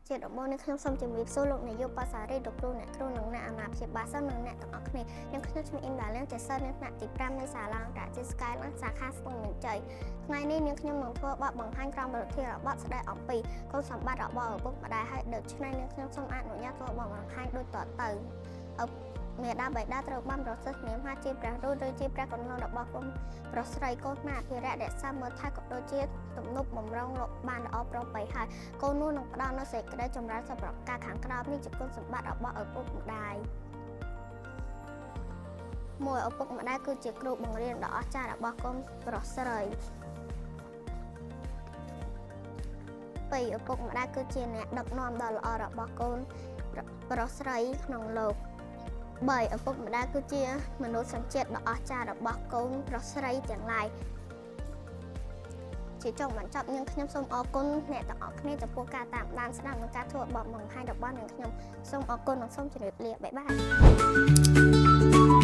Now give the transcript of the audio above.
ជាដំបូងនេះខ្ញុំសូមជម្រាបសួរលោកនាយកបាសារីលោកគ្រូអ្នកគ្រូនិងអ្នកអាណាព្យាបាលសិស្សនិងអ្នកទាំងអស់គ្នាខ្ញុំខ្ញុំឈ្មោះអ៊ីមដាលៀងជាសិស្សនៅថ្នាក់ទី5នៃសាលាអន្តរជាតិ Skyline សាខាស្ទឹងមានជ័យថ្ងៃនេះនាងខ្ញុំនឹងធ្វើបទបង្ហាញក្រមរដ្ឋាភិបាលស្ដីអំពីគុណសម្បត្តិរបស់ឪពុកម្ដាយហើយដូច្នេះនាងខ្ញុំសូមអនុញ្ញាតធ្វើបទបង្ហាញដូចតទៅមេដាបៃតាត្រូវបានប្រសិទ្ធនាមថាជាព្រះរូបឬជាព្រះកណ្ដុររបស់គុំប្រុសស្រីកូនមកអភិរក្សរក្សាមើលថែក៏ដូចជាទំនុកបំរុងលោកបានល្អប្រពៃហើយកូននោះនឹងផ្ដល់នូវសេចក្តីចម្រើនសម្រាប់ការខាងក្រោមនេះជាគុណសម្បត្តិរបស់ឪពុកម្ដាយមួយឪពុកម្ដាយគឺជាគ្រូបង្រៀនដ៏អស្ចារ្យរបស់កូនប្រុសស្រីពីរឪពុកម្ដាយគឺជាអ្នកដឹកនាំដ៏ល្អរបស់កូនប្រុសស្រីក្នុងលោក3ឪពុកម្ដាយគឺជាមនុស្សសញ្ជាតិដ៏អស្ចារ្យរបស់កូនប្រុសស្រីទាំងឡាយជាចុងបញ្ចប់នាងខ្ញុំសូមអរគុណអ្នកទាំងអស់គ្នាចំពោះការតាមដានស្ដាប់និងការធ្វើបទបង្ហាញរបស់នាងខ្ញុំសូមអរគុណនិងសូមជម្រាបលាបាយបាយ